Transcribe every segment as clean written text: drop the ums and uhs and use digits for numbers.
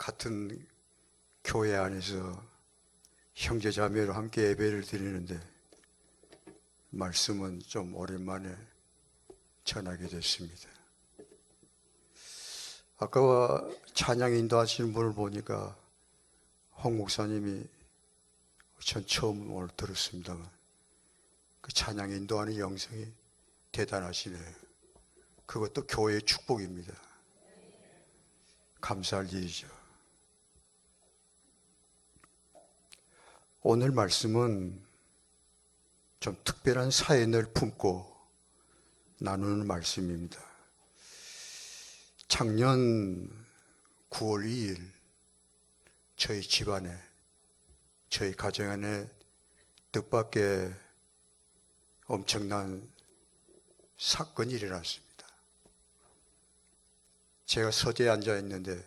같은 교회 안에서 형제자매로 함께 예배를 드리는데 말씀은 좀 오랜만에 전하게 됐습니다. 아까 찬양 인도하시는 분을 보니까 홍 목사님이 전 처음 오늘 들었습니다만 그 찬양 인도하는 영성이 대단하시네요. 그것도 교회의 축복입니다. 감사할 일이죠. 오늘 말씀은 좀 특별한 사연을 품고 나누는 말씀입니다. 작년 9월 2일 저희 집안에, 저희 가정 안에 뜻밖의 엄청난 사건이 일어났습니다. 제가 서재에 앉아 있는데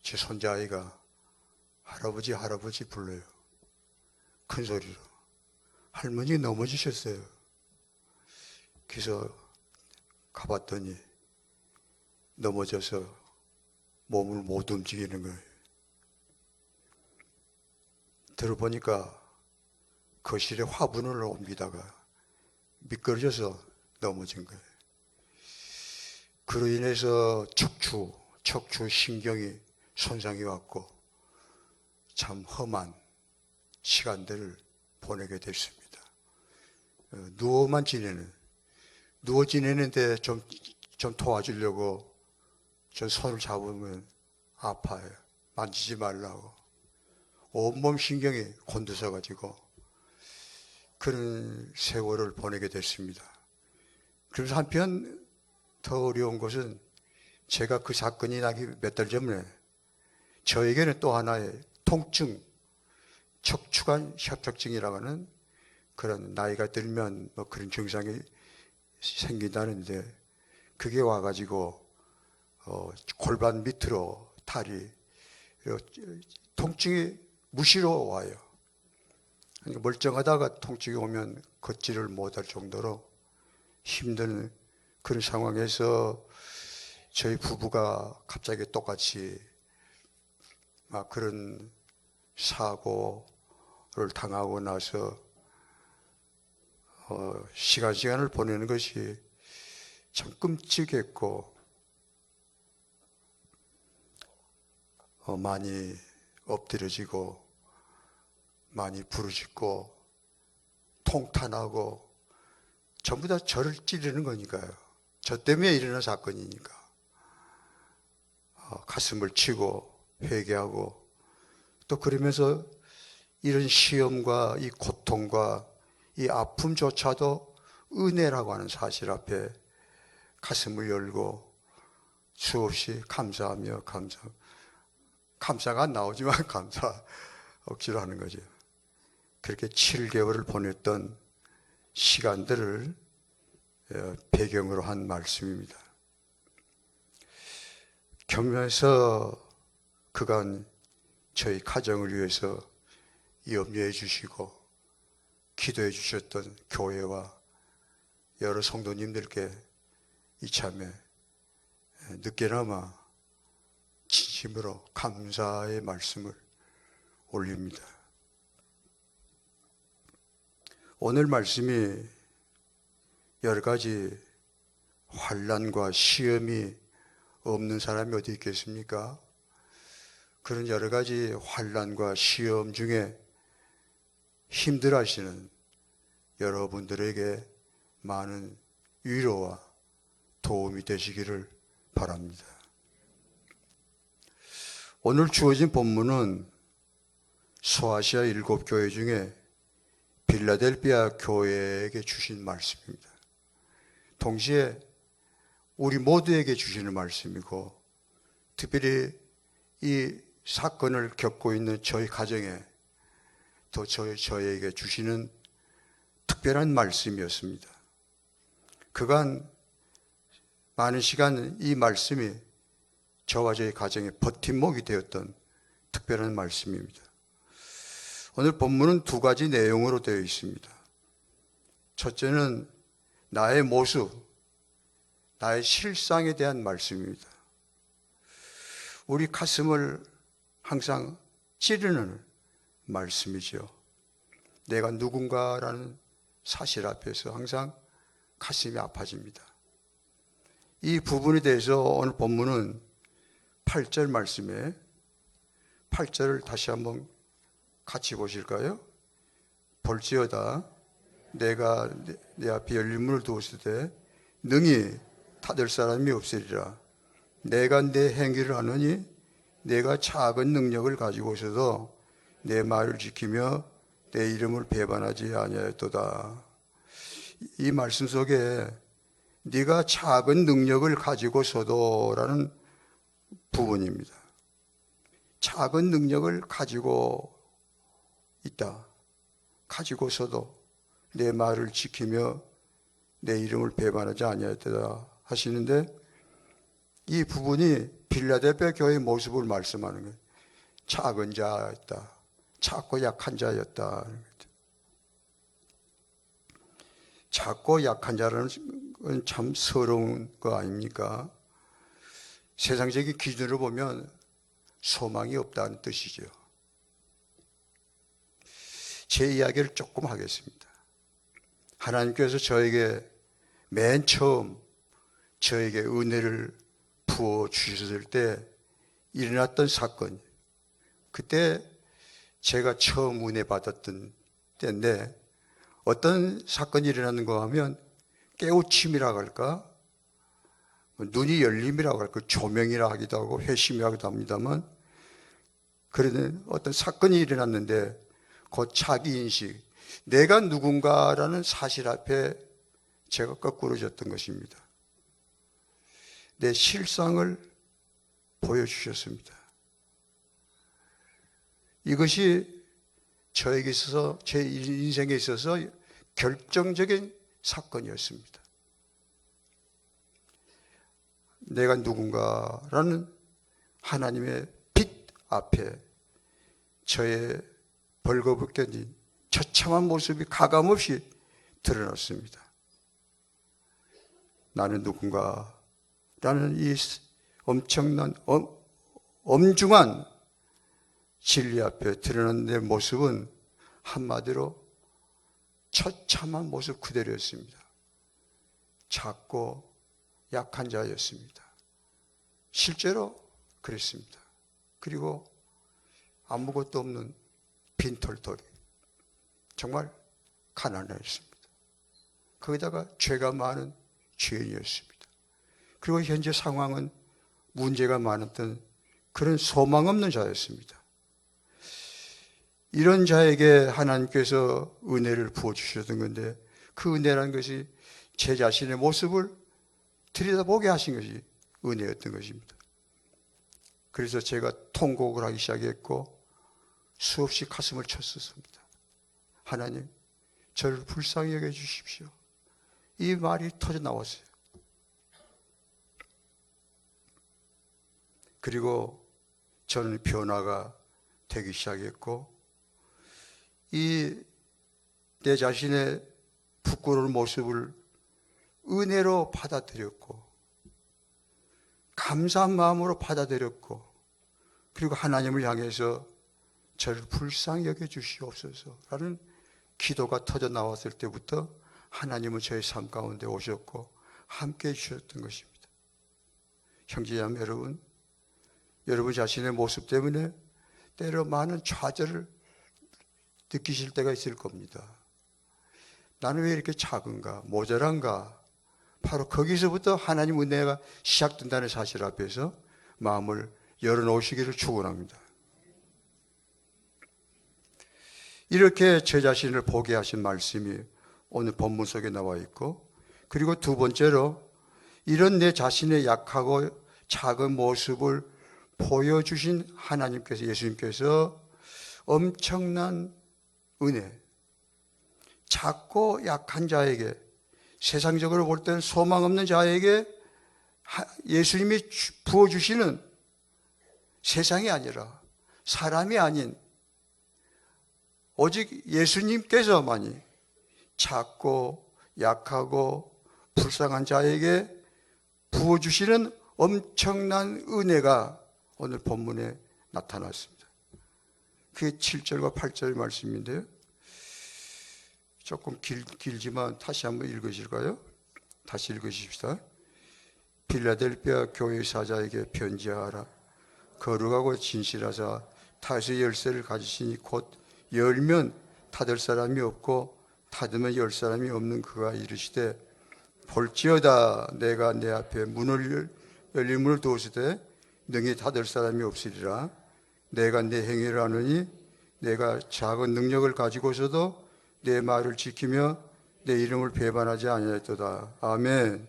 제 손자아이가 할아버지 할아버지 불러요. 큰 소리로. 할머니 넘어지셨어요. 그래서 가봤더니 넘어져서 몸을 못 움직이는 거예요. 들어보니까 거실에 화분을 옮기다가 미끄러져서 넘어진 거예요. 그로 인해서 척추 신경이 손상이 왔고 참 험한 시간들을 보내게 됐습니다. 누워 지내는데 좀 도와주려고 저 손을 잡으면 아파요. 만지지 말라고. 온몸 신경이 곤두서가지고 그런 세월을 보내게 됐습니다. 그래서 한편 더 어려운 것은 제가 그 사건이 나기 몇 달 전에 저에게는 또 하나의 통증, 척추관 협착증이라고 하는 그런 나이가 들면 뭐 그런 증상이 생긴다는데 그게 와가지고 골반 밑으로 탈이 통증이 무시로 와요. 그러니까 멀쩡하다가 통증이 오면 걷지를 못할 정도로 힘든 그런 상황에서 저희 부부가 갑자기 똑같이 막 그런 사고를 당하고 나서 시간을 보내는 것이 참 끔찍했고 많이 엎드려지고 많이 부르짖고 통탄하고 전부 다 저를 찌르는 거니까요. 저 때문에 일어난 사건이니까 가슴을 치고 회개하고 또 그러면서 이런 시험과 이 고통과 이 아픔조차도 은혜라고 하는 사실 앞에 가슴을 열고 수없이 감사하며 감사가 안 나오지만 감사 억지로 하는 거죠. 그렇게 7개월을 보냈던 시간들을 배경으로 한 말씀입니다. 겸해서 그간 저희 가정을 위해서 염려해 주시고 기도해 주셨던 교회와 여러 성도님들께 이참에 늦게나마 진심으로 감사의 말씀을 올립니다. 오늘 말씀이 여러 가지 환난과 시험이 없는 사람이 어디 있겠습니까? 그런 여러 가지 환난과 시험 중에 힘들어하시는 여러분들에게 많은 위로와 도움이 되시기를 바랍니다. 오늘 주어진 본문은 소아시아 7교회 중에 빌라델비아 교회에게 주신 말씀입니다. 동시에 우리 모두에게 주시는 말씀이고 특별히 이 사건을 겪고 있는 저희 가정에 또 저에게 주시는 특별한 말씀이었습니다. 그간 많은 시간 이 말씀이 저와 저희 가정의 버팀목이 되었던 특별한 말씀입니다. 오늘 본문은 두 가지 내용으로 되어 있습니다. 첫째는 나의 모습, 나의 실상에 대한 말씀입니다. 우리 가슴을 항상 찌르는 말씀이죠. 내가 누군가라는 사실 앞에서 항상 가슴이 아파집니다. 이 부분에 대해서 오늘 본문은 8절 말씀에 8절을 다시 한번 같이 보실까요? 볼지어다 내가 내 앞에 열린 문을 두었을 때 능히 닫을 사람이 없으리라. 내가 내 행위를 하느니 내가 작은 능력을 가지고 있어도 내 말을 지키며 내 이름을 배반하지 아니하였도다. 이 말씀 속에 네가 작은 능력을 가지고서도 라는 부분입니다. 작은 능력을 가지고 있다. 가지고서도 내 말을 지키며 내 이름을 배반하지 아니하였다 하시는데, 이 부분이 빌라델피아 교회의 모습을 말씀하는 거예요. 작은 자였다. 작고 약한 자였다. 작고 약한 자라는 건 참 서러운 거 아닙니까? 세상적인 기준으로 보면 소망이 없다는 뜻이죠. 제 이야기를 조금 하겠습니다. 하나님께서 저에게 맨 처음 저에게 은혜를 부어 주셨을 때 일어났던 사건, 그때 제가 처음 은혜 받았던 때인데, 어떤 사건이 일어났는가 하면 깨우침이라고 할까, 눈이 열림이라고 할까, 조명이라 하기도 하고 회심이라고도 합니다만, 그런 어떤 사건이 일어났는데 그 자기인식, 내가 누군가라는 사실 앞에 제가 거꾸로졌던 것입니다. 내 실상을 보여주셨습니다. 이것이 저에게 있어서, 제 인생에 있어서 결정적인 사건이었습니다. 내가 누군가라는 하나님의 빛 앞에 저의 벌거벗겨진 처참한 모습이 가감없이 드러났습니다. 나는 누군가라는 이 엄청난 엄중한 진리 앞에 드러난 내 모습은 한마디로 처참한 모습 그대로였습니다. 작고 약한 자였습니다. 실제로 그랬습니다. 그리고 아무것도 없는 빈털터리, 정말 가난했습니다. 거기다가 죄가 많은 죄인이었습니다. 그리고 현재 상황은 문제가 많았던 그런 소망 없는 자였습니다. 이런 자에게 하나님께서 은혜를 부어주셨던 건데, 그 은혜라는 것이 제 자신의 모습을 들여다보게 하신 것이 은혜였던 것입니다. 그래서 제가 통곡을 하기 시작했고 수없이 가슴을 쳤었습니다. 하나님, 저를 불쌍히 여겨주십시오. 이 말이 터져 나왔어요. 그리고 저는 변화가 되기 시작했고, 이 내 자신의 부끄러운 모습을 은혜로 받아들였고, 감사한 마음으로 받아들였고, 그리고 하나님을 향해서 저를 불쌍히 여겨주시옵소서라는 기도가 터져 나왔을 때부터 하나님은 저의 삶 가운데 오셨고 함께해 주셨던 것입니다. 형제자매 여러분, 여러분 자신의 모습 때문에 때로 많은 좌절을 느끼실 때가 있을 겁니다. 나는 왜 이렇게 작은가, 모자란가? 바로 거기서부터 하나님 은혜가 시작된다는 사실 앞에서 마음을 열어놓으시기를 축원합니다. 이렇게 제 자신을 보게 하신 말씀이 오늘 본문 속에 나와 있고, 그리고 두 번째로 이런 내 자신의 약하고 작은 모습을 보여주신 하나님께서, 예수님께서 엄청난 은혜, 작고 약한 자에게, 세상적으로 볼 때는 소망 없는 자에게 예수님이 부어주시는, 세상이 아니라 사람이 아닌 오직 예수님께서만이 작고 약하고 불쌍한 자에게 부어주시는 엄청난 은혜가 오늘 본문에 나타났습니다. 그게 7절과 8절 말씀인데요. 조금 길지만 다시 한번 읽으실까요? 다시 읽으십시다. 필라델피아 교회 사자에게 편지하라. 거룩하고 진실하사 다윗의 열쇠를 가지시니 곧 열면 닫을 사람이 없고 닫으면 열 사람이 없는 그가 이르시되 볼지어다 내가 내 앞에 문을 열린 문을 두었으되 능히 닫을 사람이 없으리라. 내가 내 행위를 아느니 내가 작은 능력을 가지고서도 내 말을 지키며 내 이름을 배반하지 아니하였도다. 아멘.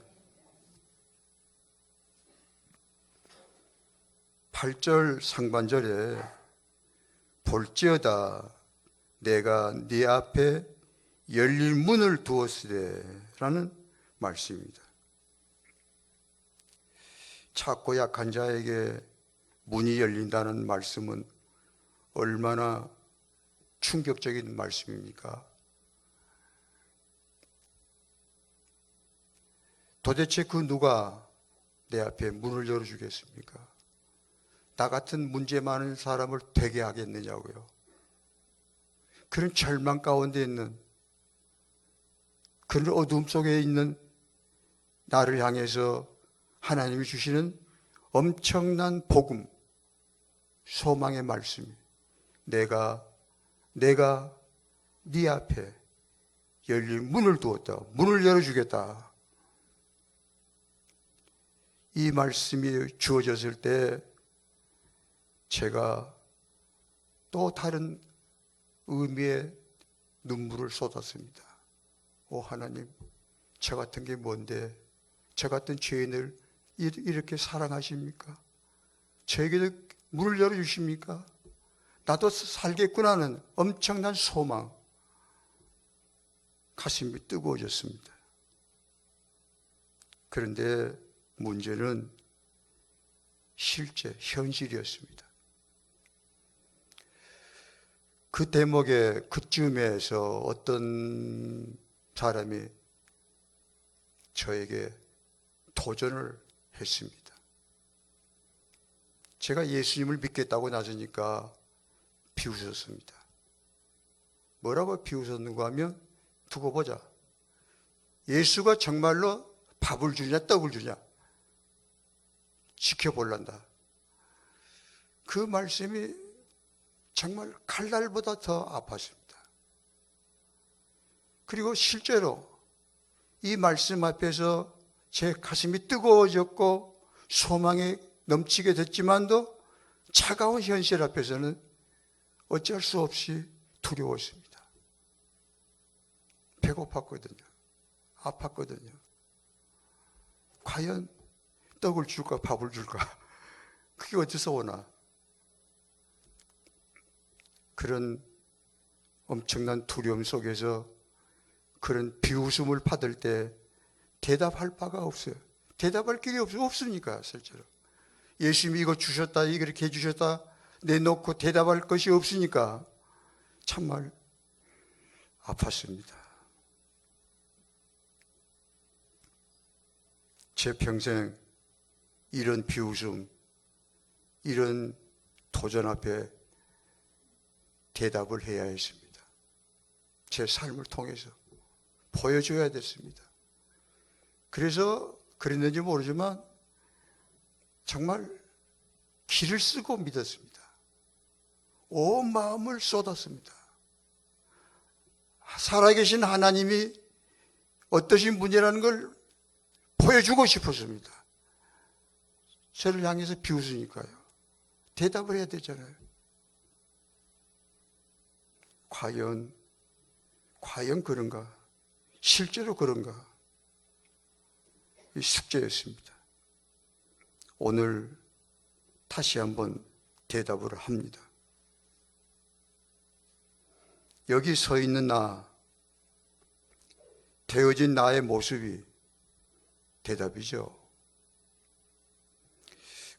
8절 상반절에 볼지어다 내가 네 앞에 열릴 문을 두었으되 라는 말씀입니다. 작고 약한 자에게 문이 열린다는 말씀은 얼마나 충격적인 말씀입니까? 도대체 그 누가 내 앞에 문을 열어주겠습니까? 나 같은 문제 많은 사람을 되게 하겠느냐고요. 그런 절망 가운데 있는, 그런 어둠 속에 있는 나를 향해서 하나님이 주시는 엄청난 복음, 소망의 말씀이 내가 네 앞에 열릴 문을 두었다. 문을 열어주겠다. 이 말씀이 주어졌을 때 제가 또 다른 의미의 눈물을 쏟았습니다. 오 하나님, 저 같은 게 뭔데 저 같은 죄인을 이렇게 사랑하십니까? 저에게도 문을 열어주십니까? 나도 살겠구나 하는 엄청난 소망, 가슴이 뜨거워졌습니다. 그런데 문제는 실제, 현실이었습니다. 그 대목에 그쯤에서 어떤 사람이 저에게 도전을 했습니다. 제가 예수님을 믿겠다고 나서니까 비웃었습니다. 뭐라고 비웃었는가 하면 두고 보자. 예수가 정말로 밥을 주냐 떡을 주냐 지켜볼란다. 그 말씀이 정말 칼날보다 더 아팠습니다. 그리고 실제로 이 말씀 앞에서 제 가슴이 뜨거워졌고 소망이 넘치게 됐지만도 차가운 현실 앞에서는 어쩔 수 없이 두려웠습니다. 배고팠거든요. 아팠거든요. 과연 떡을 줄까 밥을 줄까? 그게 어디서 오나? 그런 엄청난 두려움 속에서 그런 비웃음을 받을 때 대답할 바가 없어요. 대답할 길이 없으니까 실제로. 예수님이 이거 주셨다, 이렇게 해주셨다 내놓고 대답할 것이 없으니까 정말 아팠습니다. 제 평생 이런 비웃음, 이런 도전 앞에 대답을 해야 했습니다. 제 삶을 통해서 보여줘야 됐습니다. 그래서 그랬는지 모르지만 정말 기를 쓰고 믿었습니다. 온 마음을 쏟았습니다. 살아계신 하나님이 어떠신 분이라는 걸 보여주고 싶었습니다. 저를 향해서 비웃으니까요. 대답을 해야 되잖아요. 과연 그런가? 실제로 그런가? 이 숙제였습니다. 오늘 다시 한번 대답을 합니다. 여기 서 있는 나, 되어진 나의 모습이 대답이죠.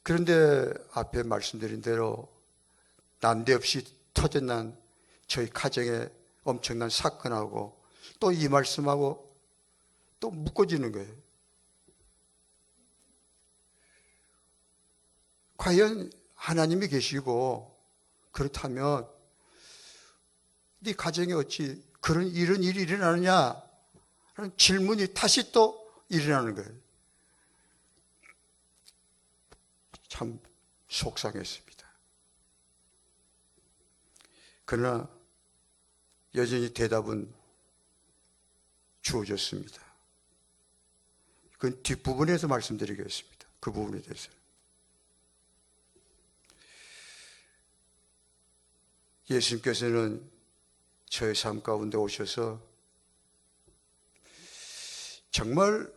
그런데 앞에 말씀드린 대로 난데없이 터져난 저희 가정에 엄청난 사건하고 또 이 말씀하고 또 묶어지는 거예요. 과연 하나님이 계시고 그렇다면 네 가정에 어찌 이런 일이 일어나느냐 하는 질문이 다시 또 일어나는 거예요. 참 속상했습니다. 그러나 여전히 대답은 주어졌습니다. 그건 뒷부분에서 말씀드리겠습니다. 그 부분에 대해서. 예수님께서는 저의 삶 가운데 오셔서 정말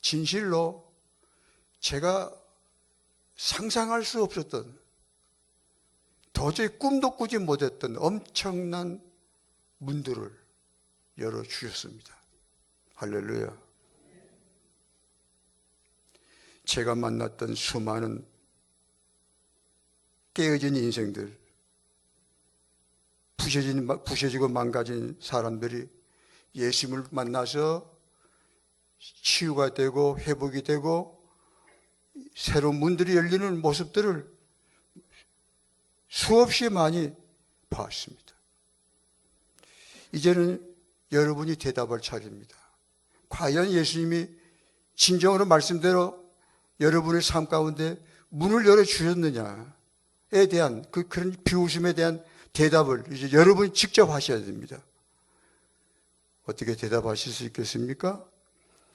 진실로 제가 상상할 수 없었던, 도저히 꿈도 꾸지 못했던 엄청난 문들을 열어주셨습니다. 할렐루야. 제가 만났던 수많은 깨어진 인생들, 부셔지고 망가진 사람들이 예수님을 만나서 치유가 되고 회복이 되고 새로운 문들이 열리는 모습들을 수없이 많이 봤습니다. 이제는 여러분이 대답할 차례입니다. 과연 예수님이 진정으로 말씀대로 여러분의 삶 가운데 문을 열어주셨느냐에 대한 그런 비웃음에 대한 대답을 이제 여러분이 직접 하셔야 됩니다. 어떻게 대답하실 수 있겠습니까?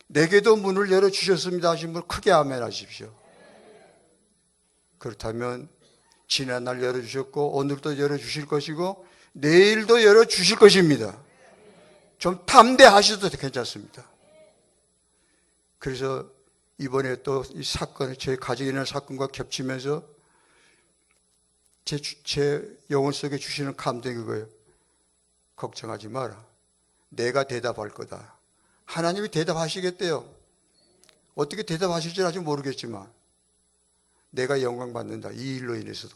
내게도 문을 열어주셨습니다 하신 분 크게 아멘 하십시오. 그렇다면 지난날 열어주셨고 오늘도 열어주실 것이고 내일도 열어주실 것입니다. 좀 담대하셔도 괜찮습니다. 그래서 이번에 또 이 사건, 제 가정에 일어난 사건과 겹치면서 제 영혼 속에 주시는 감동이 그거예요. 걱정하지 마라. 내가 대답할 거다. 하나님이 대답하시겠대요. 어떻게 대답하실지 아직 모르겠지만 내가 영광 받는다. 이 일로 인해서도.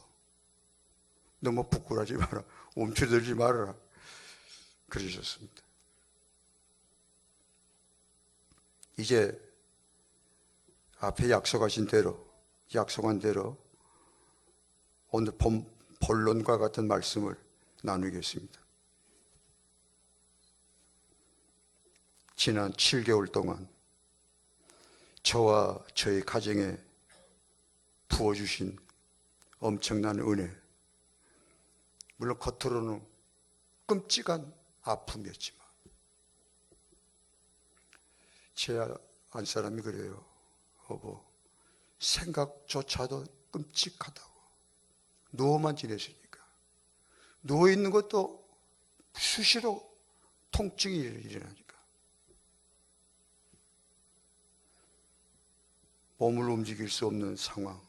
너무 부끄러워하지 마라. 움츠들지 말아라. 그러셨습니다. 이제 앞에 약속한 대로 오늘 본론과 같은 말씀을 나누겠습니다. 지난 7개월 동안 저와 저희 가정에 부어주신 엄청난 은혜, 물론 겉으로는 끔찍한 아픔이었지만 제 안사람이 그래요. 여보, 생각조차도 끔찍하다고. 누워만 지냈으니까. 누워있는 것도 수시로 통증이 일어나니까. 몸을 움직일 수 없는 상황,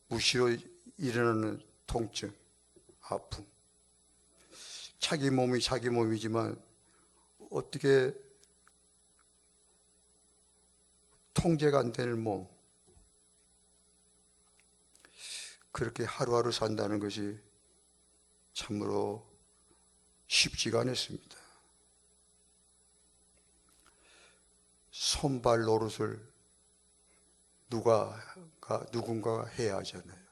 무시로 일어나는 통증, 아픔. 자기 몸이 자기 몸이지만 어떻게 통제가 안 되는 몸, 그렇게 하루하루 산다는 것이 참으로 쉽지가 않았습니다. 손발 노릇을 누군가가 해야 하잖아요.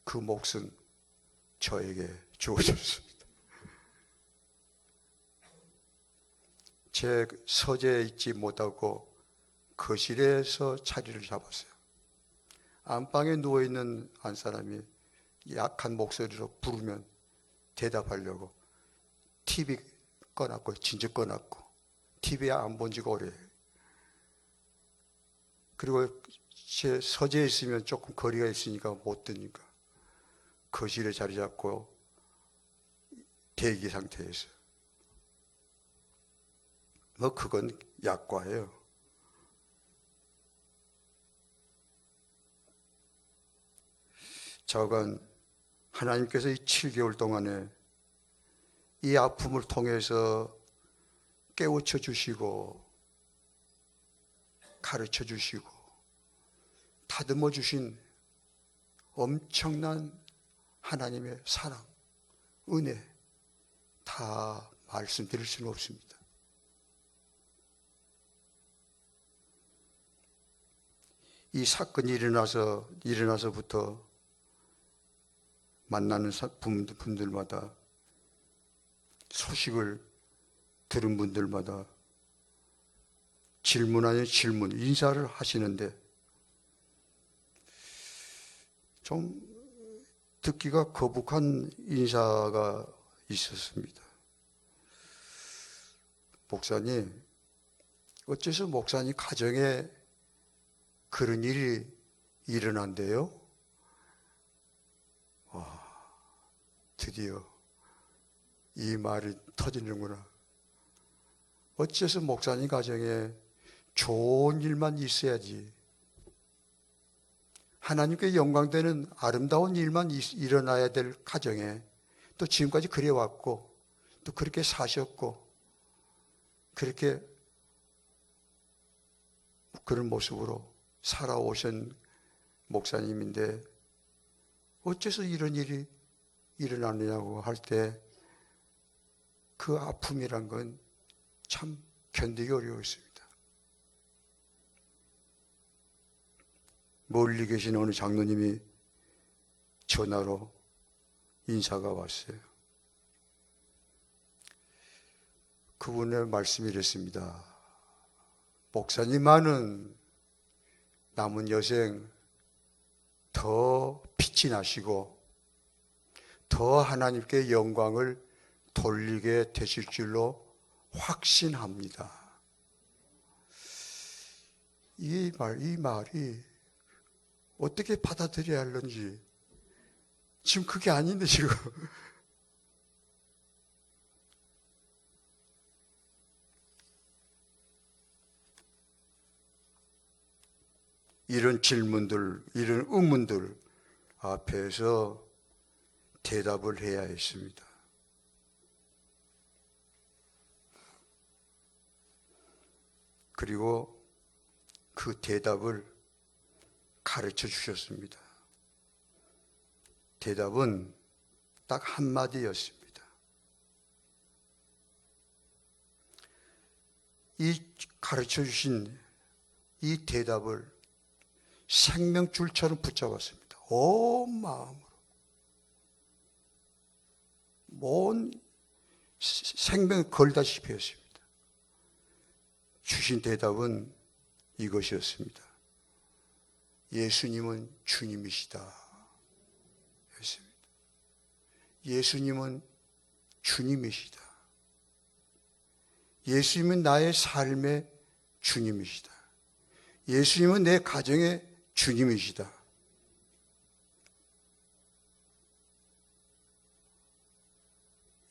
그 몫은 저에게 주어졌습니다. 제 서재에 있지 못하고 거실에서 자리를 잡았어요. 안방에 누워있는 한 사람이 약한 목소리로 부르면 대답하려고 TV 꺼놨고 진즉 꺼놨고 TV에 안 본 지가 오래예요. 그리고 제 서재에 있으면 조금 거리가 있으니까 못 드니까 거실에 자리 잡고 대기 상태에서 뭐 그건 약과예요. 저건 하나님께서 이 7개월 동안에 이 아픔을 통해서 깨우쳐 주시고 가르쳐 주시고 다듬어 주신 엄청난 하나님의 사랑, 은혜 다 말씀드릴 수는 없습니다. 이 사건이 일어나서부터 만나는 분들마다, 소식을 들은 분들마다 질문 아닌 질문, 인사를 하시는데 좀 듣기가 거북한 인사가 있었습니다. 목사님, 어째서 목사님 가정에 그런 일이 일어난대요? 드디어 이 말이 터지는구나. 어째서 목사님 가정에 좋은 일만 있어야지, 하나님께 영광되는 아름다운 일만 일어나야 될 가정에 또 지금까지 그래왔고 또 그렇게 사셨고 그렇게 그런 모습으로 살아오신 목사님인데 어째서 이런 일이 일어나느냐고 할 때 그 아픔이란 건 참 견디기 어려웠습니다. 멀리 계신 어느 장로님이 전화로 인사가 왔어요. 그분의 말씀이 이랬습니다. 목사님만은 남은 여생 더 빛이 나시고 더 하나님께 영광을 돌리게 되실 줄로 확신합니다. 이 말이 어떻게 받아들여야 하는지, 지금 그게 아닌데 지금 이런 질문들, 이런 의문들 앞에서 대답을 해야 했습니다. 그리고 그 대답을 가르쳐 주셨습니다. 대답은 딱 한마디였습니다. 이 가르쳐 주신 이 대답을 생명줄처럼 붙잡았습니다. 온 마음으로. 온 생명을 걸다시피 했습니다. 주신 대답은 이것이었습니다. 예수님은 주님이시다 했습니다. 예수님은 주님이시다. 예수님은 나의 삶의 주님이시다. 예수님은 내 가정의 주님이시다.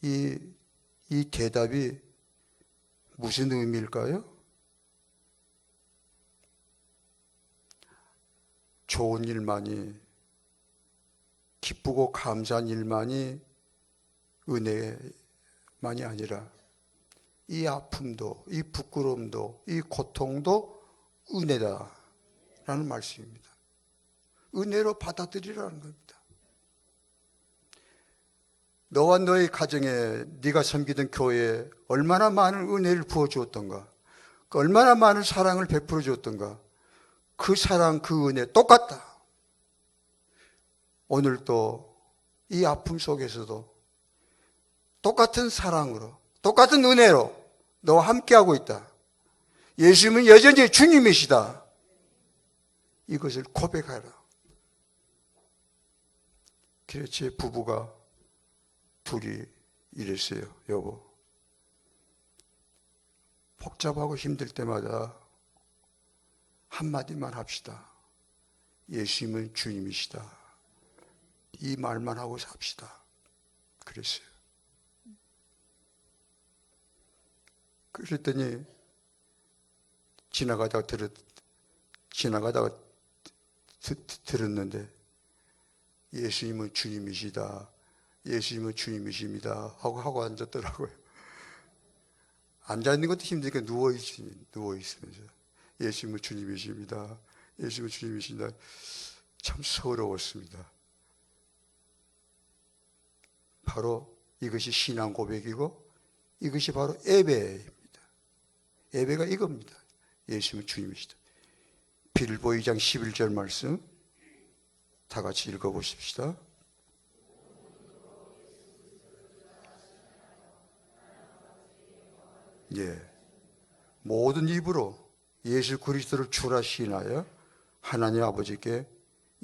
이 대답이 무슨 의미일까요? 좋은 일만이, 기쁘고 감사한 일만이 은혜만이 아니라 이 아픔도, 이 부끄러움도, 이 고통도 은혜다라는 말씀입니다. 은혜로 받아들이라는 겁니다. 너와 너의 가정에, 네가 섬기던 교회에 얼마나 많은 은혜를 부어주었던가, 얼마나 많은 사랑을 베풀어 주었던가, 그 사랑, 그 은혜 똑같다. 오늘도 이 아픔 속에서도 똑같은 사랑으로, 똑같은 은혜로 너와 함께하고 있다. 예수님은 여전히 주님이시다. 이것을 고백하라. 그렇지, 부부가 둘이 이랬어요. 여보, 복잡하고 힘들 때마다 한마디만 합시다. 예수님은 주님이시다. 이 말만 하고 삽시다. 그랬어요. 그랬더니 지나가다가 들었는데 예수님은 주님이시다. 예수님은 주님이십니다. 하고 앉았더라고요. 앉아있는 것도 힘드니까 누워있으면서 예수님은 주님이십니다. 예수님은 주님이십니다. 참 서러웠습니다. 바로 이것이 신앙 고백이고 이것이 바로 예배입니다. 예배가 이겁니다. 예수님은 주님이시다. 빌보 2장 11절 말씀 다 같이 읽어보십시다. 예, 모든 입으로 예수 그리스도를 주라 시인하여 하나님 아버지께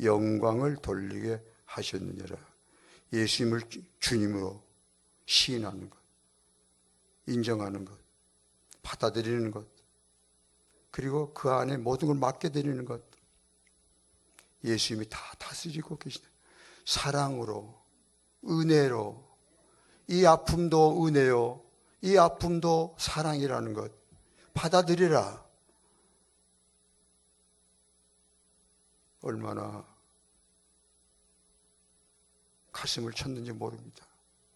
영광을 돌리게 하셨느니라. 예수님을 주님으로 시인하는 것, 인정하는 것, 받아들이는 것, 그리고 그 안에 모든 걸 맡겨드리는 것. 예수님이 다 다스리고 계시다. 사랑으로, 은혜로, 이 아픔도 은혜요, 이 아픔도 사랑이라는 것 받아들이라. 얼마나 가슴을 쳤는지 모릅니다.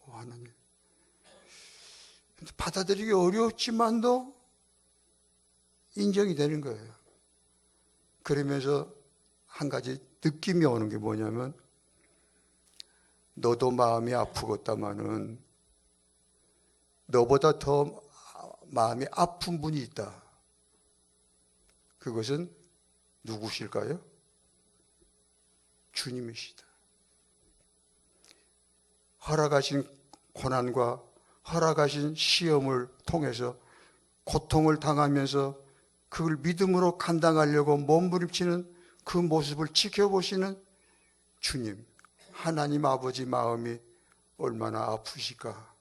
오, 하나님, 받아들이기 어려웠지만도 인정이 되는 거예요. 그러면서 한 가지 느낌이 오는 게 뭐냐면, 너도 마음이 아프겠다마는 너보다 더 마음이 아픈 분이 있다. 그것은 누구실까요? 주님이시다. 허락하신 고난과 허락하신 시험을 통해서 고통을 당하면서 그걸 믿음으로 감당하려고 몸부림치는 그 모습을 지켜보시는 주님, 하나님 아버지 마음이 얼마나 아프실까.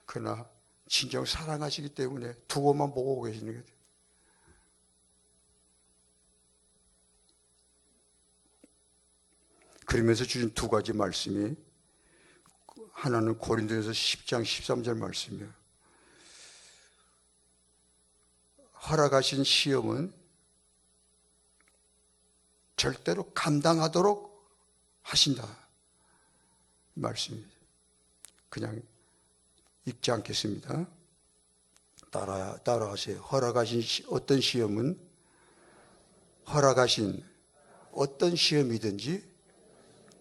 그러나 진정 사랑하시기 때문에 두고만 보고 계시는 거예요. 그러면서 주신 두 가지 말씀이, 하나는 고린도전서 10장 13절 말씀이에요. 허락하신 시험은 절대로 감당하도록 하신다 말씀입니다. 그냥 읽지 않겠습니다. 따라하세요. 허락하신 어떤 시험은, 허락하신 어떤 시험이든지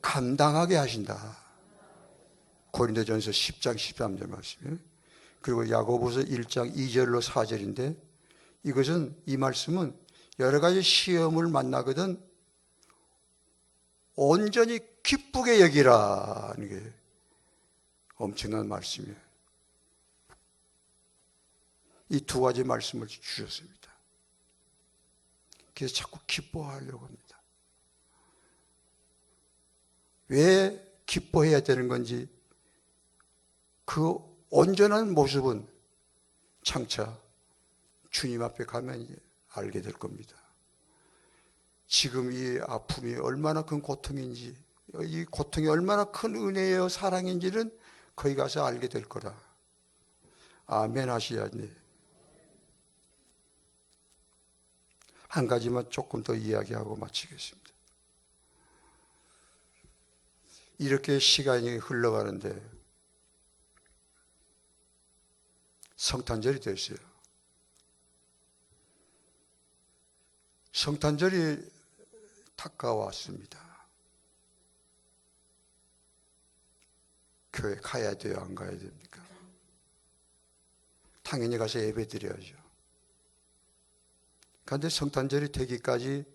감당하게 하신다. 고린도전서 10장 13절 말씀이에요. 그리고 야고보서 1장 2절로 4절인데, 이것은, 이 말씀은 여러 가지 시험을 만나거든 온전히 기쁘게 여기라는 게 엄청난 말씀이에요. 이 두 가지 말씀을 주셨습니다. 그래서 자꾸 기뻐하려고 합니다. 왜 기뻐해야 되는 건지 그 온전한 모습은 장차 주님 앞에 가면 이제 알게 될 겁니다. 지금 이 아픔이 얼마나 큰 고통인지, 이 고통이 얼마나 큰 은혜요 사랑인지는 거기 가서 알게 될 거라. 아멘 하셔야지. 한 가지만 조금 더 이야기하고 마치겠습니다. 이렇게 시간이 흘러가는데 성탄절이 됐어요. 성탄절이 다가왔습니다. 교회 가야 돼요? 안 가야 됩니까? 당연히 가서 예배 드려야죠. 그런데 성탄절이 되기까지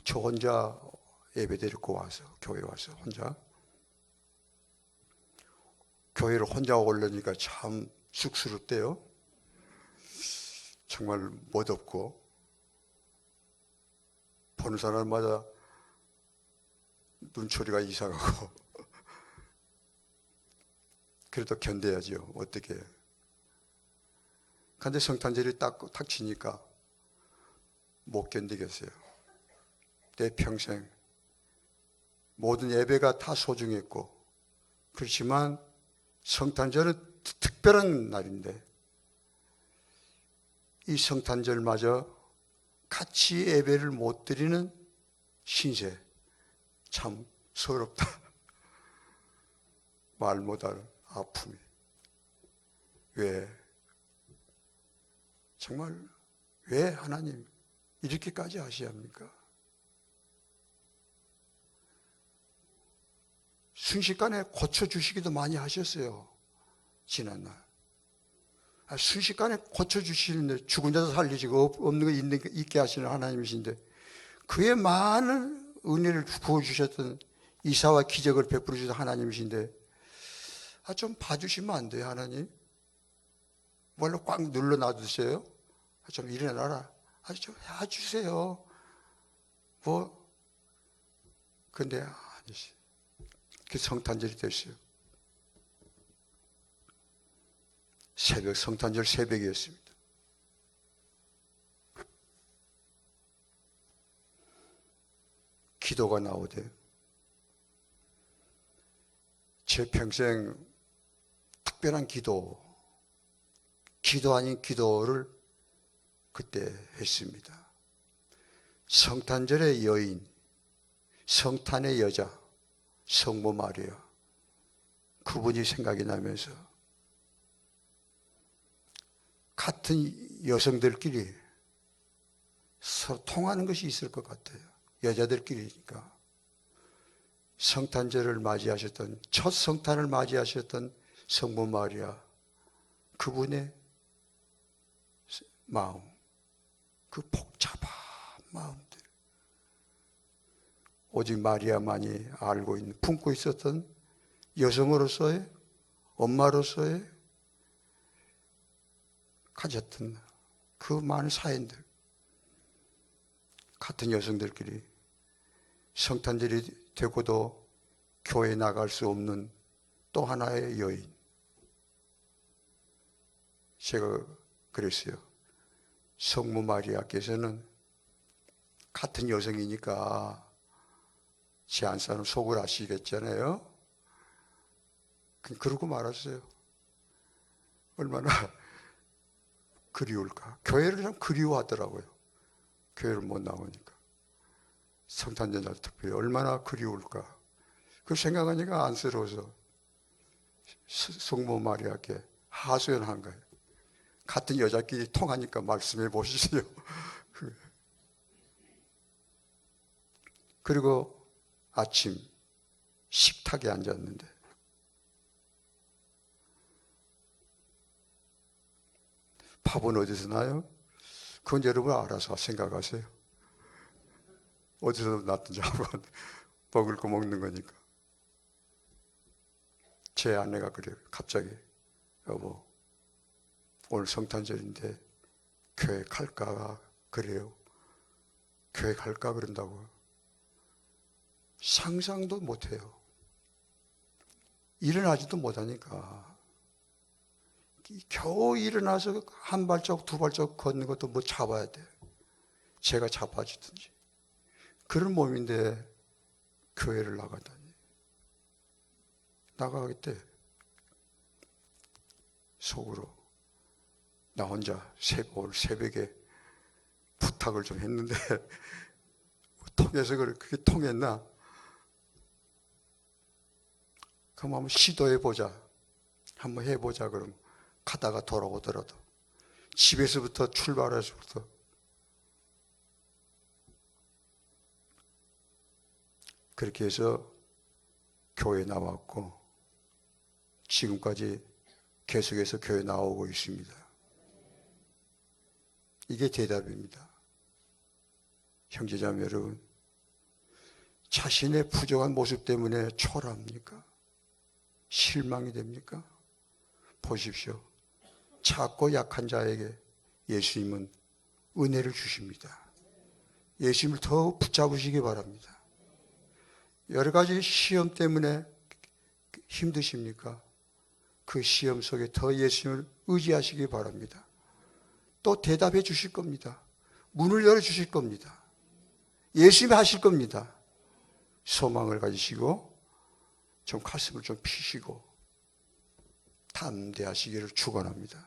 저 혼자 예배 드리고 와서, 교회 와서 혼자, 교회를 혼자 오려니까 참 쑥스럽대요. 정말 멋없고, 보는 사람마다 눈초리가 이상하고 그래도 견뎌야죠. 어떻게. 그런데 성탄절이 딱 닥치니까 못 견디겠어요. 내 평생 모든 예배가 다 소중했고, 그렇지만 성탄절은 특별한 날인데 이 성탄절마저 같이 예배를 못 드리는 신세, 참 서럽다. 말 못할 아픔이. 왜? 정말 왜 하나님 이렇게까지 하셔야 합니까? 순식간에 고쳐주시기도 많이 하셨어요. 지난날. 순식간에 고쳐주시는데, 죽은 자도 살리시고 없는 거 있게 하시는 하나님이신데, 그의 많은 은혜를 부어주셨던, 이사와 기적을 베풀어 주신 하나님이신데, 좀 봐주시면 안 돼요, 하나님? 뭘로 꽉 눌러 놔두세요? 좀 일어나라. 좀 해주세요. 근데 아니시. 그 성탄절이 됐어요. 성탄절 새벽이었습니다. 기도가 나오대. 제 평생 특별한 기도 아닌 기도를 그때 했습니다. 성탄절의 여인, 성탄의 여자, 성모 마리아, 그분이 생각이 나면서 같은 여성들끼리 서로 통하는 것이 있을 것 같아요. 여자들끼리니까. 성탄절을 맞이하셨던, 첫 성탄을 맞이하셨던 성모 마리아, 그분의 마음, 그 복잡한 마음들, 오직 마리아만이 알고 있는, 품고 있었던 여성으로서의, 엄마로서의 가졌던 그 많은 사연들, 같은 여성들끼리 성탄절이 되고도 교회에 나갈 수 없는 또 하나의 여인. 제가 그랬어요. 성모 마리아께서는 같은 여성이니까 제 안사는 속을 아시겠잖아요. 그러고 말았어요. 얼마나 그리울까. 교회를 참 그리워하더라고요. 교회를 못 나오니까. 성탄절 특별히 얼마나 그리울까. 그 생각하니까 안쓰러워서 성모 마리아께 하소연한 거예요. 같은 여자끼리 통하니까 말씀해 보시죠. 그리고 아침 식탁에 앉았는데 밥은 어디서 나요? 그건 여러분 알아서 생각하세요. 어디서 났든지 한번 먹을 거 먹는 거니까. 제 아내가 그래요. 갑자기 여보, 오늘 성탄절인데 교회 갈까 그래요. 교회 갈까 그런다고요. 상상도 못해요. 일어나지도 못하니까. 겨우 일어나서 한 발자국 두 발자국 걷는 것도 뭐 잡아야 돼. 제가 잡아주든지. 그런 몸인데 교회를 나가다니. 나가겠대. 속으로 나 혼자 오늘 새벽에 부탁을 좀 했는데 통해서 그게 통했나? 그럼 한번 시도해보자. 한번 해보자. 그럼 가다가 돌아오더라도 집에서부터 출발해서부터 그렇게 해서 교회 나왔고 지금까지 계속해서 교회 나오고 있습니다. 이게 대답입니다. 형제자매 여러분, 자신의 부족한 모습 때문에 초라합니까? 실망이 됩니까? 보십시오. 작고 약한 자에게 예수님은 은혜를 주십니다. 예수님을 더 붙잡으시기 바랍니다. 여러 가지 시험 때문에 힘드십니까? 그 시험 속에 더 예수님을 의지하시기 바랍니다. 또 대답해 주실 겁니다. 문을 열어주실 겁니다. 예수님이 하실 겁니다. 소망을 가지시고 좀 가슴을 좀 피시고 담대하시기를 축원합니다.